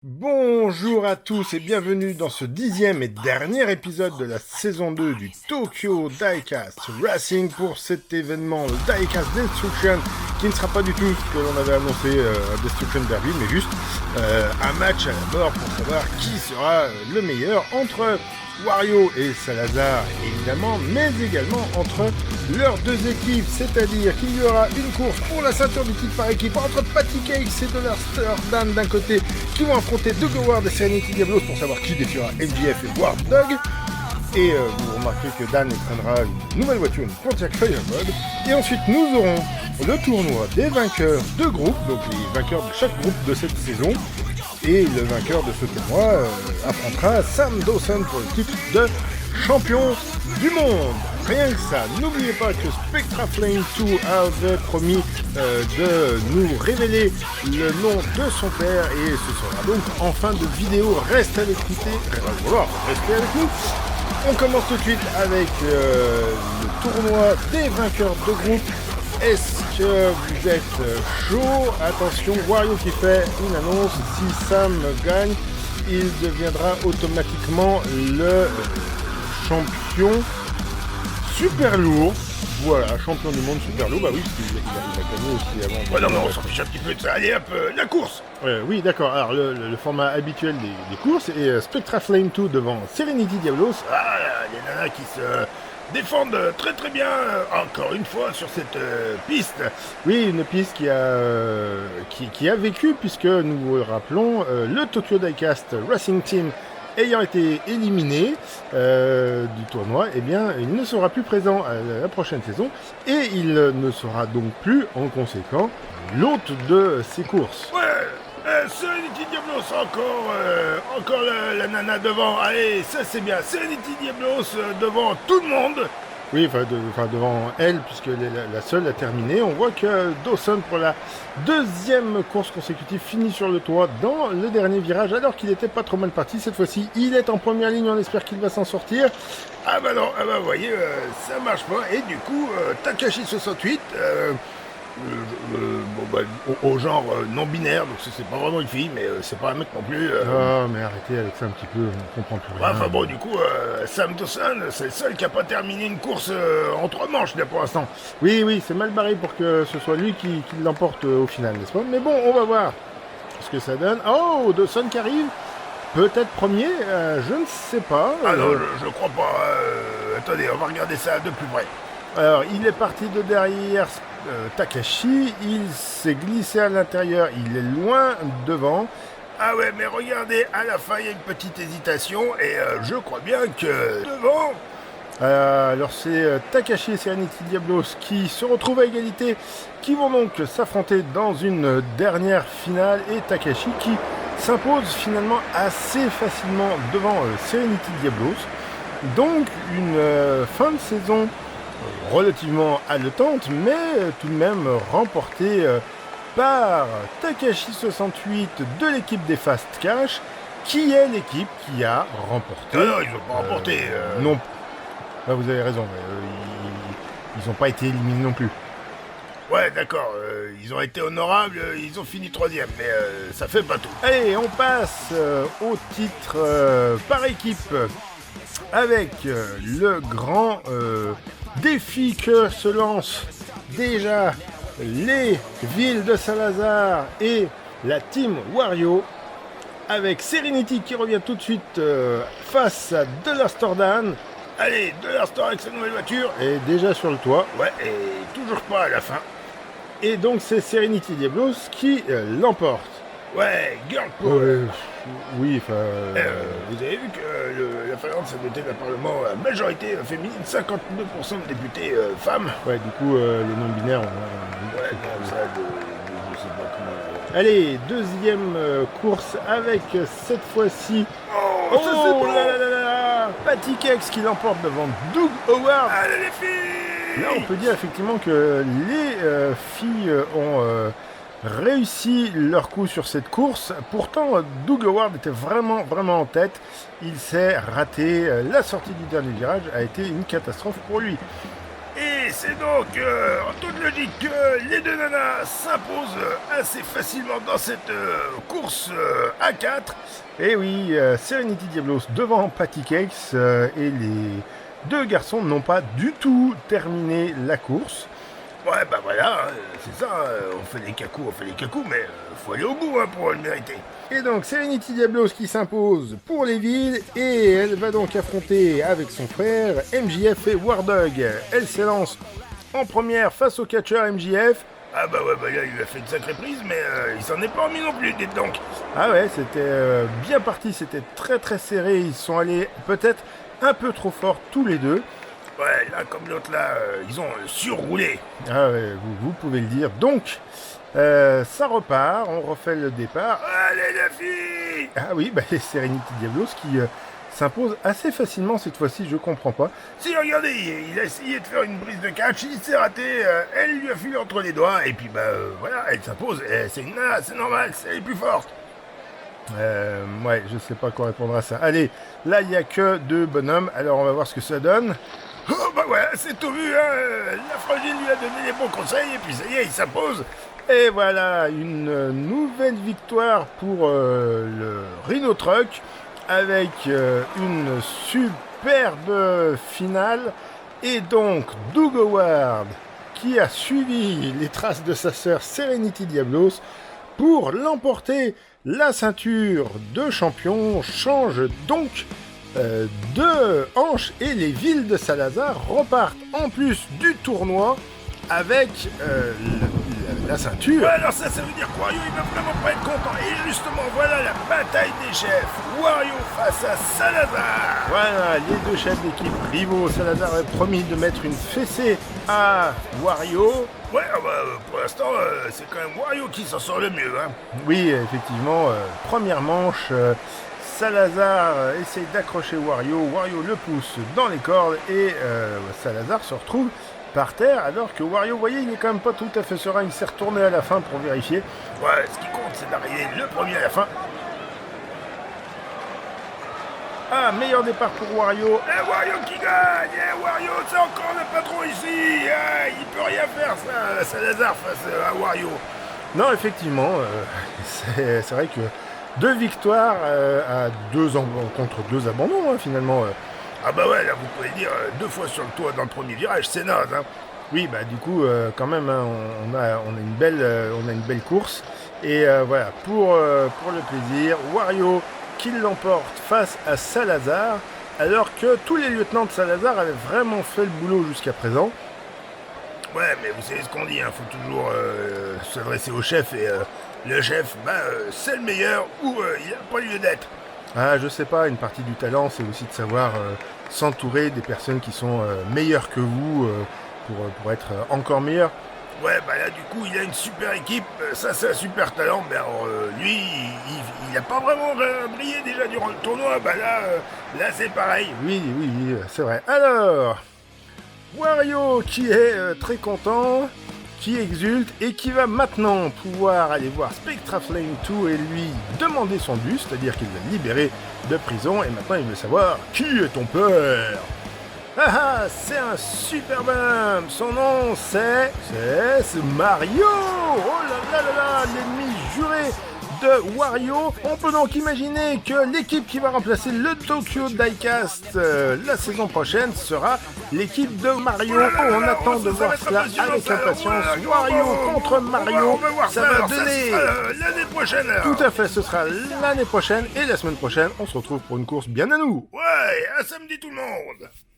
Bonjour à tous et bienvenue dans ce 10e et dernier épisode de la saison 2 du Tokyo Diecast Racing pour cet événement, le Diecast Destruction, qui ne sera pas du tout ce que l'on avait annoncé à Destruction Derby, mais juste un match à la mort pour savoir qui sera le meilleur entre Wario et Salazar évidemment, mais également entre leurs deux équipes, c'est-à-dire qu'il y aura une course pour la ceinture du titre par équipe entre Patty Cakes et The Dan d'un côté qui vont affronter Doug Howard et Serenity Diablos pour savoir qui défiera MJF et War Dog. Et vous remarquez que Dan éprendra une nouvelle voiture, une Pontiac Firebird. Et ensuite nous aurons le tournoi des vainqueurs de groupe, donc les vainqueurs de chaque groupe de cette saison. Et le vainqueur de ce tournoi affrontera Sam Dawson pour le titre de champion du monde. Rien que ça, n'oubliez pas que Spectra Flame 2 avait promis de nous révéler le nom de son père et ce sera donc en fin de vidéo. Restez avec nous. On commence tout de suite avec le tournoi des vainqueurs de groupe. Est-ce que vous êtes chaud? Attention, Wario qui fait une annonce. Si Sam gagne, il deviendra automatiquement le champion super lourd. Voilà, champion du monde super lourd. Bah oui, il a gagné aussi avant. Ouais, non, mais on s'en fiche un petit peu de ça. Allez, hop, la course. Oui, d'accord. Alors, le format habituel des courses est Spectra Flame 2 devant Serenity Diablos. Ah, les nanas qui se défendent très très bien, encore une fois, sur cette piste. Oui, une piste qui a vécu, puisque nous vous le rappelons, le Tokyo Diecast Racing Team ayant été éliminé du tournoi, eh bien, il ne sera plus présent à la prochaine saison et il ne sera donc plus, en conséquent, l'hôte de ces courses. Ouais, Serenity Diablos, encore la nana devant. Allez, ça c'est bien. Serenity Diablos devant tout le monde. Oui, devant elle, puisque la seule a terminé. On voit que Dawson, pour la deuxième course consécutive, finit sur le toit dans le dernier virage, alors qu'il était pas trop mal parti. Cette fois-ci, il est en première ligne, on espère qu'il va s'en sortir. Ah bah non, ah bah vous voyez, ça marche pas. Et du coup, Takashi 68... au genre non-binaire, donc c'est pas vraiment une fille, mais c'est pas un mec non plus. Oh, mais arrêtez avec ça un petit peu, on comprend plus rien. Enfin bon, du coup, Sam Dawson, c'est le seul qui a pas terminé une course en 3 manches là pour l'instant. Oui, c'est mal barré pour que ce soit lui qui l'emporte au final, n'est-ce pas? Mais bon, on va voir ce que ça donne. Oh, Dawson qui arrive, peut-être premier, je ne sais pas. Ah non, je crois pas. Attendez, on va regarder ça de plus près. Alors, il est parti de derrière Takashi, il s'est glissé à l'intérieur, il est loin devant. Ah ouais, mais regardez, à la fin, il y a une petite hésitation, et je crois bien que devant... Alors c'est Takashi et Serenity Diablos qui se retrouvent à égalité, qui vont donc s'affronter dans une dernière finale, et Takashi qui s'impose finalement assez facilement devant Serenity Diablos. Donc une fin de saison relativement haletante, mais tout de même remportée par Takashi 68 de l'équipe des Fast Cash, qui est l'équipe qui a remporté. Ah non, ils ont pas remporté. Non, là, vous avez raison, ils n'ont pas été éliminés non plus. Ouais, d'accord, ils ont été honorables, ils ont fini 3e, mais ça fait pas tout. Allez, on passe au titre par équipe avec le grand défi que se lancent déjà les villes de Salazar et la team Wario, avec Serenity qui revient tout de suite face à Dollar Allez, Dollar avec sa nouvelle voiture. et déjà sur le toit. Ouais, et toujours pas à la fin. Et donc c'est Serenity Diablos qui l'emporte. Ouais, girl power. Oui, Vous avez vu que la Finlande s'est dotée d'un parlement à majorité féminine, 52% de députés femmes. ouais, du coup, les non-binaires... Ouais, comme ça, je sais pas comment... Allez, deuxième course avec cette fois-ci... Oh, ça c'est bon. Là Patty Cakes qui l'emporte devant Doug Howard. Allez les filles. Là, on peut dire effectivement que les filles ont réussi leur coup sur cette course. Pourtant, Doug Howard était vraiment en tête. Il s'est raté. La sortie du dernier virage a été une catastrophe pour lui. Et c'est donc en toute logique que les deux nanas s'imposent assez facilement dans cette course à 4. Et oui, Serenity Diablos devant Patty Cakes et les deux garçons n'ont pas du tout terminé la course. Ouais, bah voilà, c'est ça, on fait les cacous, mais faut aller au bout pour le mériter. Et donc Serenity Diablos qui s'impose pour les villes et elle va donc affronter avec son frère MJF et War Dog. Elle s'élance en première face au catcheur MJF. Ah bah ouais, bah là il a fait une sacrée prise, mais il s'en est pas remis non plus, dites donc. Ah ouais, c'était bien parti, c'était très très serré, ils sont allés peut-être un peu trop fort tous les deux. Ouais, là comme l'autre là, ils ont surroulé. Ah ouais, vous pouvez le dire. Donc, ça repart, on refait le départ. Allez les filles! Ah oui, bah, c'est Serenity Diablos qui s'impose assez facilement cette fois-ci, je comprends pas. Si, regardez, il a essayé de faire une prise de catch, il s'est raté, elle lui a filé entre les doigts, et puis voilà, elle s'impose, c'est une nana, c'est normal, c'est les plus fortes. Ouais, je sais pas quoi répondre à ça. Allez, là il y a que deux bonhommes, alors on va voir ce que ça donne. Oh bah ouais, c'est tout vu, la frangine lui a donné les bons conseils, et puis ça y est, il s'impose. Et voilà, une nouvelle victoire pour le Rhino Truck, avec une superbe finale. Et donc, Doug Howard, qui a suivi les traces de sa sœur Serenity Diablos, pour l'emporter. La ceinture de champion change donc de hanche et les villes de Salazar repartent en plus du tournoi avec la ceinture. Ouais, alors ça veut dire que Wario il va vraiment pas être content. Et justement, voilà la bataille des chefs. Wario face à Salazar. Voilà, les deux chefs d'équipe rivaux. Salazar a promis de mettre une fessée à Wario. Ouais, pour l'instant, c'est quand même Wario qui s'en sort le mieux. Hein. Oui, effectivement, première manche, Salazar essaye d'accrocher Wario. Wario le pousse dans les cordes et Salazar se retrouve par terre, alors que Wario, vous voyez, il n'est quand même pas tout à fait serein. Il s'est retourné à la fin pour vérifier. Ouais, ce qui compte, c'est d'arriver le premier à la fin. Ah, meilleur départ pour Wario. Et Wario qui gagne. Et Wario, c'est encore le patron ici. Il peut rien faire, ça, Salazar face à Wario. Non, effectivement, c'est vrai que deux victoires contre deux abandons, hein, finalement. Ah bah ouais, là vous pouvez dire 2 fois sur le toit dans le premier virage, c'est naze. Hein. Oui, bah du coup, quand même, hein, on a une belle course. Et voilà, pour le plaisir, Wario qui l'emporte face à Salazar, alors que tous les lieutenants de Salazar avaient vraiment fait le boulot jusqu'à présent. Ouais, mais vous savez ce qu'on dit, hein, faut toujours s'adresser au chef, et le chef, c'est le meilleur, ou il n'a pas lieu d'être. Ah, je sais pas, une partie du talent, c'est aussi de savoir s'entourer des personnes qui sont meilleures que vous pour être encore meilleur. Ouais, bah là, du coup, il a une super équipe, ça c'est un super talent, mais alors lui, il a pas vraiment brillé déjà durant le tournoi, bah là c'est pareil. Oui, c'est vrai. Alors, Wario qui est très content, qui exulte et qui va maintenant pouvoir aller voir Spectra Flame 2 et lui demander son but, c'est-à-dire qu'il va le libérer de prison et maintenant il veut savoir qui est ton père. Ah, c'est un super bonhomme. Son nom c'est Mario. Oh là là, l'ennemi juré de Wario. On peut donc imaginer que l'équipe qui va remplacer le Tokyo Diecast la saison prochaine sera l'équipe de Mario. On attend de voir cela avec impatience. Wario contre Mario, ça va donner l'année prochaine. Tout à fait, ce sera l'année prochaine et la semaine prochaine, on se retrouve pour une course bien à nous. Ouais, à samedi tout le monde.